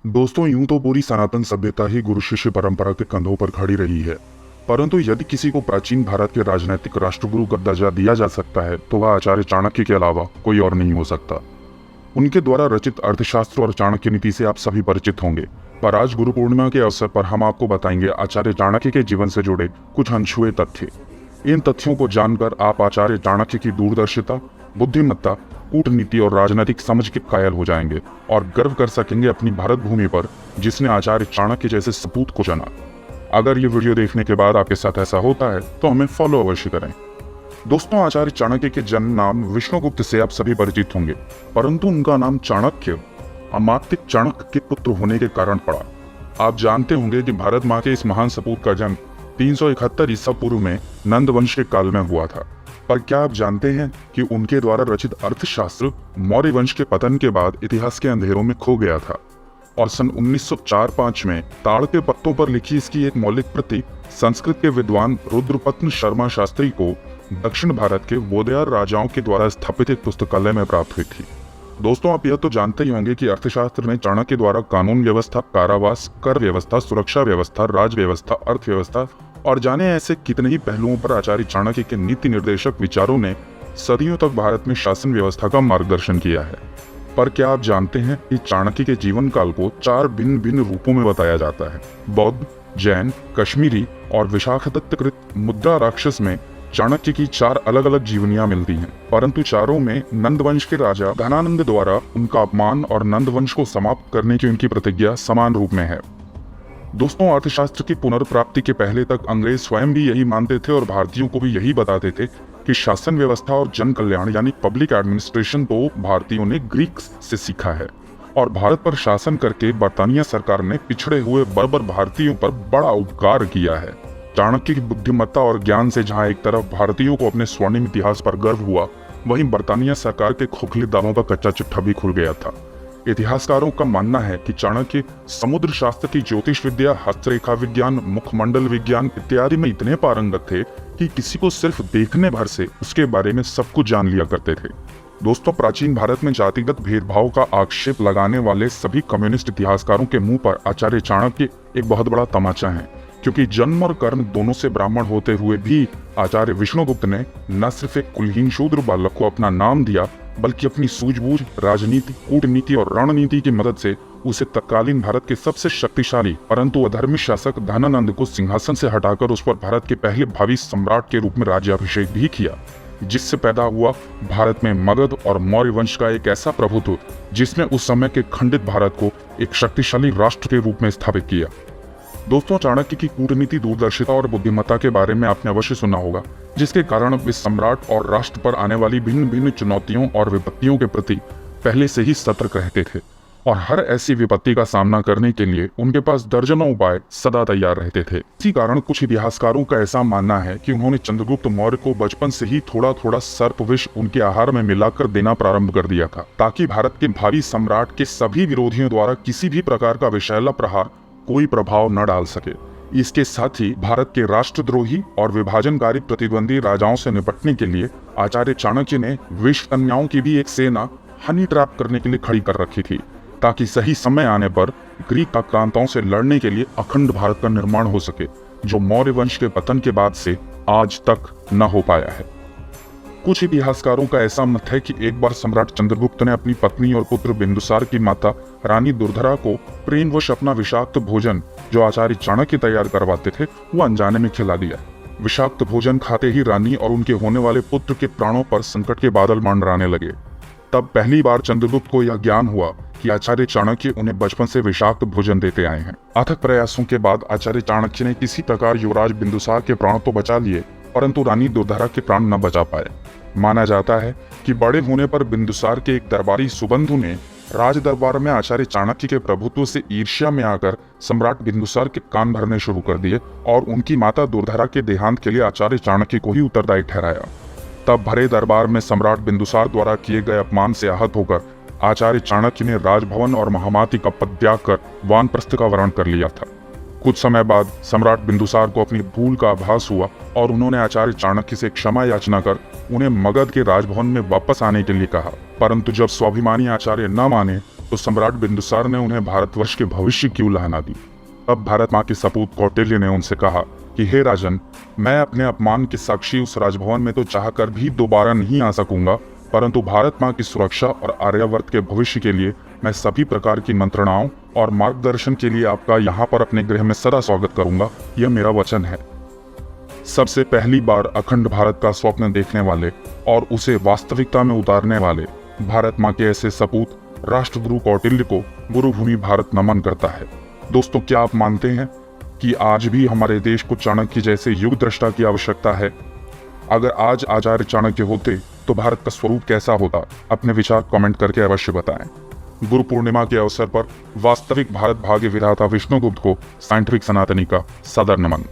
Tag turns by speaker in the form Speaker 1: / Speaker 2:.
Speaker 1: दोस्तों, यूं तो पूरी सनातन सभ्यता ही गुरु शिष्य परंपरा के कंधों पर खड़ी रही है। परंतु यदि किसी को प्राचीन भारत के राजनैतिक राष्ट्रगुरु का दर्जा दिया जा सकता है तो वह आचार्य चाणक्य के अलावा कोई और नहीं हो सकता। उनके द्वारा रचित अर्थशास्त्र और चाणक्य नीति से आप सभी परिचित होंगे, पर आज गुरु पूर्णिमा के अवसर पर हम आपको बताएंगे आचार्य चाणक्य के जीवन से जुड़े कुछ अनछुए तथ्य। इन तथ्यों को जानकर आप आचार्य चाणक्य की दूरदर्शिता, बुद्धिमत्ता, कूटनीति और राजनीतिक समझ के कायल हो जाएंगे और गर्व कर सकेंगे अपनी भारत भूमि पर, जिसने आचार्य चाणक्य जैसे सपूत को चुना। अगर ये वीडियो देखने के बाद आपके साथ ऐसा होता है तो हमें फॉलो अवश्य करें। दोस्तों, आचार्य चाणक्य के जन्म नाम विष्णुगुप्त से आप सभी परिचित होंगे, परंतु उनका नाम चाणक्य अमात्य चाणक्य के पुत्र होने के कारण पड़ा। आप जानते होंगे कि भारत माँ के इस महान सपूत का जन्म 371 ईसा पूर्व में नंद वंश के काल में हुआ था। पर क्या आप जानते हैं कि उनके द्वारा रचित अर्थशास्त्र मौर्य वंश के पतन के बाद इतिहास के अंधेरों में खो गया था और सन 1904-5 में ताड़ के पत्तों पर लिखी इसकी एक मौलिक प्रति संस्कृत के विद्वान रुद्रपत्न शर्मा शास्त्री को दक्षिण भारत के वोदयार राजाओं के द्वारा स्थापित एक पुस्तकालय में प्राप्त हुई थी। दोस्तों, आप यह तो जानते ही होंगे कि अर्थशास्त्र में चाणक्य द्वारा कानून व्यवस्था, कारावास, कर व्यवस्था, सुरक्षा व्यवस्था, राज व्यवस्था, अर्थव्यवस्था और जाने ऐसे कितने ही पहलुओं पर आचार्य चाणक्य के नीति निर्देशक विचारों ने सदियों तक भारत में शासन व्यवस्था का मार्गदर्शन किया है। पर क्या आप जानते हैं कि चाणक्य के जीवन काल को 4 भिन्न भिन्न रूपों में बताया जाता है। बौद्ध, जैन, कश्मीरी और विशाखदत्तकृत मुद्रा राक्षस में चाणक्य की 4 अलग अलग जीवनियां मिलती हैं, परंतु चारों में नंद वंश के राजा धनानंद द्वारा उनका अपमान और नंद वंश को समाप्त करने की उनकी प्रतिज्ञा समान रूप में है। दोस्तों, अर्थशास्त्र की पुनर्प्राप्ति के पहले तक अंग्रेज स्वयं भी यही मानते थे और भारतीयों को भी यही बताते थे कि शासन व्यवस्था और जन कल्याण यानी पब्लिक एडमिनिस्ट्रेशन तो भारतीयों ने ग्रीक से सीखा है और भारत पर शासन करके बर्तानिया सरकार ने पिछड़े हुए बर्बर भारतीयों पर बड़ा उपकार किया है। चाणक्य की बुद्धिमत्ता और ज्ञान से जहां एक तरफ भारतीयों को अपने स्वर्णिम इतिहास पर गर्व हुआ, वहीं बर्तानिया सरकार के खोखले दावों का कच्चा चिट्ठा भी खुल गया था। इतिहासकारों का मानना है कि चाणक्य समुद्र शास्त्र की ज्योतिष विद्या, हस्तरेखा विज्ञान, मुखमंडल विज्ञान इत्यादि में इतने पारंगत थे कि किसी को सिर्फ देखने भर से उसके बारे में सब कुछ जान लिया करते थे। दोस्तों, प्राचीन भारत में जातिगत भेदभाव का आक्षेप लगाने वाले सभी कम्युनिस्ट इतिहासकारों के मुंह पर आचार्य चाणक्य एक बहुत बड़ा तमाचा है, क्योंकि जन्म और कर्म दोनों से ब्राह्मण होते हुए भी आचार्य विष्णुगुप्त ने न सिर्फ एक कुलहीन शूद्र बालक को अपना नाम दिया, बल्कि अपनी सूझबूझ, राजनीति, कूटनीति और रणनीति की मदद से उसे तत्कालीन भारत के सबसे शक्तिशाली परंतु अधर्मी शासक धनानंद को सिंहासन से हटाकर उस पर भारत के पहले भावी सम्राट के रूप में राज्याभिषेक भी किया, जिससे पैदा हुआ भारत में मगध और मौर्य वंश का एक ऐसा प्रभुत्व जिसने उस समय के खंडित भारत को एक शक्तिशाली राष्ट्र के रूप में स्थापित किया। दोस्तों, चाणक्य की कूटनीति, दूरदर्शिता और बुद्धिमत्ता के बारे में आपने अवश्य सुना होगा, जिसके कारण वे सम्राट और राष्ट्र पर आने वाली भिन्न भिन्न चुनौतियों और विपत्तियों के प्रति पहले से ही सतर्क रहते थे और हर ऐसी विपत्ति का सामना करने के लिए उनके पास दर्जनों उपाय सदा तैयार रहते थे। इसी कारण कुछ इतिहासकारों का ऐसा मानना है कि उन्होंने चंद्रगुप्त मौर्य को बचपन से ही थोड़ा थोड़ा सर्प विष उनके आहार में मिलाकर देना प्रारंभ कर दिया था, ताकि भारत के भावी सम्राट के सभी विरोधियों द्वारा किसी भी प्रकार का विषैला प्रहार कोई प्रभाव न डाल सके। इसके साथ ही भारत के राष्ट्रद्रोही और विभाजनकारी प्रतिद्वंदी राजाओं से निपटने के लिए आचार्य चाणक्य ने विष कन्याओं की भी एक सेना हनी ट्रैप करने के लिए खड़ी कर रखी थी, ताकि सही समय आने पर ग्रीक आक्रांताओं से लड़ने के लिए अखंड भारत का निर्माण हो सके, जो मौर्य वंश के पतन के बाद से आज तक न हो पाया है। कुछ इतिहासकारों का ऐसा मत है कि एक बार सम्राट चंद्रगुप्त ने अपनी पत्नी और पुत्र बिंदुसार की माता रानी दुर्धरा को प्रेमवश अपना विषाक्त भोजन, जो आचार्य चाणक्य तैयार करवाते थे, वो अनजाने में खिला दिया। विषाक्त भोजन खाते ही रानी और उनके होने वाले पुत्र के प्राणों पर संकट के बादल मंडराने लगे। तब पहली बार चंद्रगुप्त को यह ज्ञान हुआ कि आचार्य चाणक्य उन्हें बचपन से विषाक्त भोजन देते आए हैं। अथक प्रयासों के बाद आचार्य चाणक्य ने किसी प्रकार युवराज बिंदुसार के प्राण तो बचा लिए, परंतु रानी दुर्धरा के प्राण न बचा पाए। माना जाता है कि बड़े होने पर बिंदुसार के एक दरबारी सुबंधु ने राज दरबार में आचार्य चाणक्य के प्रभुत्व से ईर्ष्या में आकर सम्राट बिंदुसार के कान भरने शुरू कर दिए और उनकी माता दुर्धरा के देहांत के लिए आचार्य चाणक्य को ही उत्तरदायी ठहराया। तब भरे दरबार में सम्राट बिंदुसार द्वारा किए गए अपमान से आहत होकर आचार्य चाणक्य ने राजभवन और महामाती का पद त्याग कर वानप्रस्थ का वरण कर लिया था। कुछ समय बाद सम्राट बिंदुसार को अपनी भूल का आभास हुआ और उन्होंने आचार्य चाणक्य से क्षमा याचना कर उन्हें मगध के राजभवन में वापस आने के लिए कहा, परंतु जब स्वाभिमानी आचार्य न माने तो सम्राट बिंदुसार ने उन्हें भारतवर्ष के भविष्य की उलाहना दी। अब भारत माँ के सपूत कौटिल्य ने उनसे कहा कि हे राजन, मैं अपने अपमान के साक्षी उस राजभवन में तो चाहकर भी दोबारा नहीं आ सकूंगा, परंतु भारत माँ की सुरक्षा और आर्यावर्त के भविष्य के लिए मैं सभी प्रकार की मंत्रणाओं और मार्गदर्शन के लिए आपका यहाँ पर अपने गृह में सदा स्वागत करूंगा। यह मेरा वचन है। सबसे पहली बार अखंड भारत का स्वप्न देखने वाले और उसे वास्तविकता में उतारने वाले भारत माँ के ऐसे सपूत राष्ट्रगुरु कौटिल्य को गुरुभूमि भारत नमन करता है। दोस्तों, क्या आप मानते हैं कि आज भी हमारे देश को चाणक्य जैसे युग दृष्टा की आवश्यकता है? अगर आज आचार्य चाणक्य होते तो भारत का स्वरूप कैसा होता? अपने विचार कमेंट करके अवश्य बताएं। गुरु पूर्णिमा के अवसर पर वास्तविक भारत भाग्य विधाता विष्णुगुप्त को साइंटिफिक सनातनी का सदर नमन।